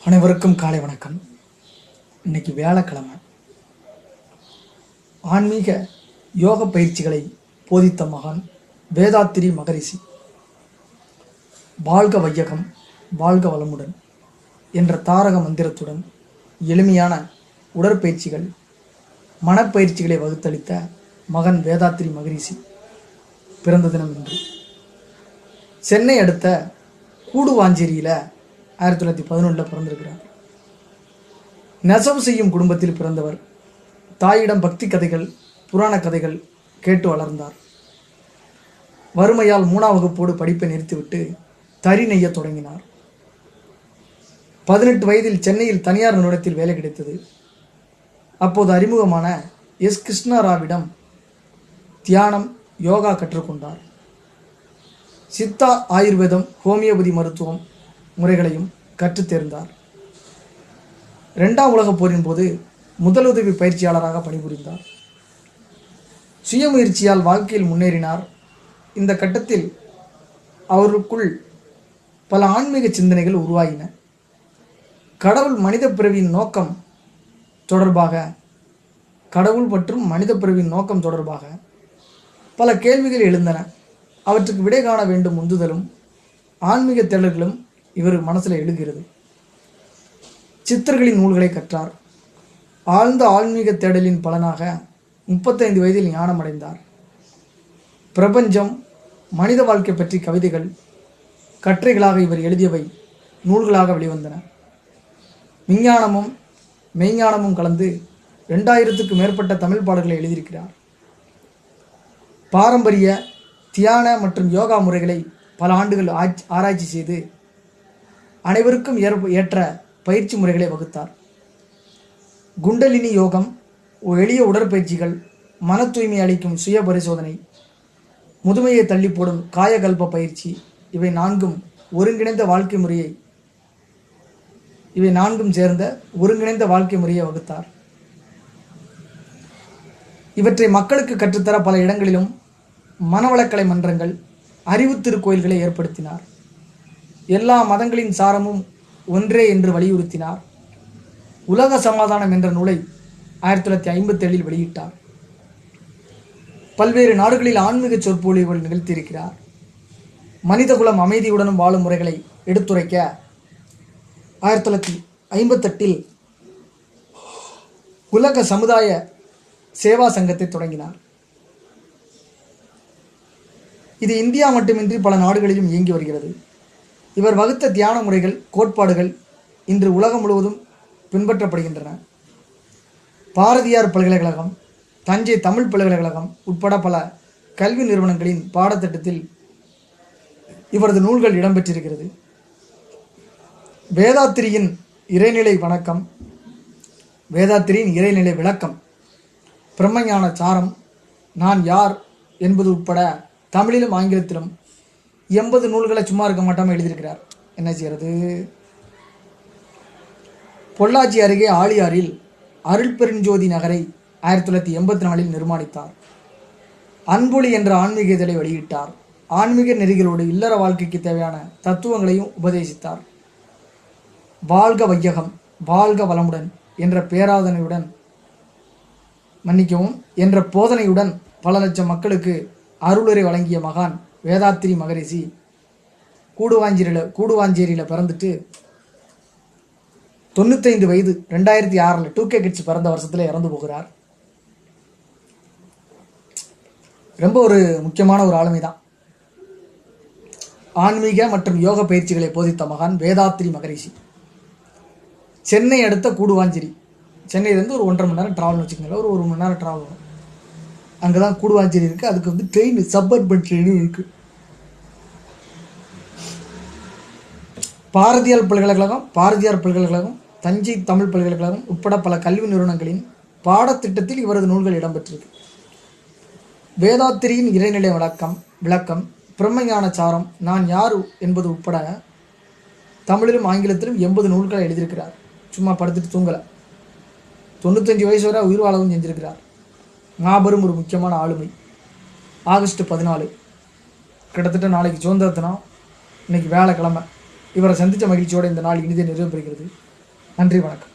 அனைவருக்கும் காலை வணக்கம். இன்னைக்கு வியாழக்கிழமை. ஆன்மீக யோக பயிற்சிகளை போதித்த மகான் வேதாத்திரி மகரிஷி. வாழ்க வையகம், வாழ்க வளமுடன் என்ற தாரக மந்திரத்துடன் எளிமையான உடற்பயிற்சிகள், மனப்பயிற்சிகளை வகுத்தளித்த மகன் வேதாத்திரி மகரிஷி பிறந்த தினம் இன்று. சென்னை அடுத்த கூடுவாஞ்சேரியில் 1911 பிறந்திருக்கிறார். நெசவு செய்யும் குடும்பத்தில் பிறந்தவர். தாயிடம் பக்தி கதைகள், புராண கதைகள் கேட்டு வளர்ந்தார். வறுமையால் 3ஆம் வகுப்போடு படிப்பை நிறுத்திவிட்டு தறி நெய்ய தொடங்கினார். 18 வயதில் சென்னையில் தனியார் நிறுவனத்தில் வேலை கிடைத்தது. அப்போது அறிமுகமான எஸ். கிருஷ்ணராவிடம் தியானம், யோகா கற்றுக்கொண்டார். சித்தா, ஆயுர்வேதம், ஹோமியோபதி மருத்துவம் முறைகளையும் கற்றுத் தேர்ந்தார். 2ஆம் உலகப் போரின் போது முதலுதவி பயிற்சியாளராக பணிபுரிந்தார். சுயமுயற்சியால் வாழ்க்கையில் முன்னேறினார். இந்த கட்டத்தில் அவருக்குள் பல ஆன்மீக சிந்தனைகள் உருவாகின. கடவுள் மனித பிறவியின் நோக்கம் தொடர்பாக பல கேள்விகள் எழுந்தன. அவற்றுக்கு விடை காண வேண்டும் உந்துதலும் ஆன்மீக தேடல்களும் இவர் மனசில் எழுகிறது. சித்தர்களின் நூல்களை கற்றார். ஆழ்ந்த ஆன்மீக தேடலின் பலனாக 35 வயதில் ஞானம் அடைந்தார். பிரபஞ்சம், மனித வாழ்க்கை பற்றி கவிதைகள், கட்டுரைகளாக இவர் எழுதியவை நூல்களாக வெளிவந்தன. விஞ்ஞானமும் மெய்ஞானமும் கலந்து 2000க்கும் மேற்பட்ட தமிழ் பாடல்களை எழுதியிருக்கிறார். பாரம்பரிய தியான மற்றும் யோகா முறைகளை பல ஆண்டுகள் ஆராய்ச்சி செய்து அனைவருக்கும் ஏற்ற பயிற்சி முறைகளை வகுத்தார். குண்டலினி யோகம், எளிய உடற்பயிற்சிகள், மன தூய்மை அளிக்கும் சுய பரிசோதனை, முதுமையை தள்ளி போடும் காயகல்ப பயிற்சி, இவை நான்கும் சேர்ந்த ஒருங்கிணைந்த வாழ்க்கை முறையை வகுத்தார். இவற்றை மக்களுக்கு கற்றுத்தர பல இடங்களிலும் மனவளக்கலை மன்றங்கள், அறிவு திருக்கோயில்களை ஏற்படுத்தினார். எல்லா மதங்களின் சாரமும் ஒன்றே என்று வலியுறுத்தினார். உலக சமாதானம் என்ற நூலை 1957 வெளியிட்டார். பல்வேறு நாடுகளில் ஆன்மீக சொற்பொழிவுகள் நிகழ்த்தியிருக்கிறார். மனிதகுலம் அமைதியுடனும் வாழும் முறைகளை எடுத்துரைக்க 1958 உலக சமுதாய சேவா சங்கத்தை தொடங்கினார். இது இந்தியா மட்டுமின்றி பல நாடுகளிலும் இயங்கி வருகிறது. இவர் வகுத்த தியான முறைகள், கோட்பாடுகள் இன்று உலகம் முழுவதும் பின்பற்றப்படுகின்றன. பாரதியார் பல்கலைக்கழகம், தஞ்சை தமிழ் பல்கலைக்கழகம் உட்பட பல கல்வி நிறுவனங்களின் பாடத்திட்டத்தில் இவரது நூல்கள் இடம்பெற்றிருக்கிறது. வேதாத்திரியின் இறைநிலை விளக்கம், பிரம்மஞான சாரம், நான் யார் என்பது உட்பட தமிழிலும் ஆங்கிலத்திலும் 80 நூல்களை சும்மா இருக்க மாட்டாமல் எழுதியிருக்கிறார். என்ன செய்யறது? பொள்ளாச்சி அருகே ஆழியாறில் அருள் பெருஞ்சோதி நகரை 1984 நிர்மாணித்தார். அன்பொழி என்ற ஆன்மீக இதழை வெளியிட்டார். ஆன்மீக நெறிகளோடு இல்லற வாழ்க்கைக்கு தேவையான தத்துவங்களையும் உபதேசித்தார். வாழ்க வையகம், வாழ்க வளமுடன் என்ற போதனையுடன் பல லட்சம் மக்களுக்கு அருளுரை வழங்கிய மகான் வேதாத்திரி மகரிஷி கூடுவாஞ்சேரியில் பிறந்துட்டு 95 வயது 2006 2K கிட்ஸ் பிறந்த வருஷத்தில் இறந்து போகிறார். ரொம்ப ஒரு முக்கியமான ஒரு ஆளுமை தான். ஆன்மீக மற்றும் யோக பயிற்சிகளை போதித்த மகான் வேதாத்திரி மகரிஷி. சென்னை அடுத்த கூடுவாஞ்சேரி, சென்னையிலேருந்து ஒரு 1.5 மணி நேரம் ட்ராவல்னு வச்சுக்கோங்களேன். ஒரு 1 மணி நேரம் ட்ராவல் வரும். அங்கே தான் கூடுவாஞ்சேரி இருக்குது. அதுக்கு ட்ரெயின், சப்பர்பன் ட்ரெயினும் இருக்குது. பாரதியார் பல்கலைக்கழகம், தஞ்சை தமிழ் பல்கலைக்கழகம் உட்பட பல கல்வி நிறுவனங்களின் பாடத்திட்டத்தில் இவரது நூல்கள் இடம்பெற்றிருக்கு. வேதாத்திரியின் இறைநிலை விளக்கம், பிரம்மஞான சாரம், நான் யார் என்பது உட்பட தமிழிலும் ஆங்கிலத்திலும் 80 நூல்களை எழுதியிருக்கிறார். சும்மா படுத்துட்டு தூங்கலை. 95 வயசு வரை உயிர் வாழவும் செஞ்சிருக்கிறார். மாபெரும் ஒரு முக்கியமான ஆளுமை. ஆகஸ்ட் 14 கிட்டத்தட்ட நாளைக்கு சுதந்திர தினம். இன்னைக்கு வேலைக்கிழமை. இவரை சந்தித்த மகிழ்ச்சியோடு இந்த நாள் இனிதே நிறைவு பெறுகிறது. நன்றி, வணக்கம்.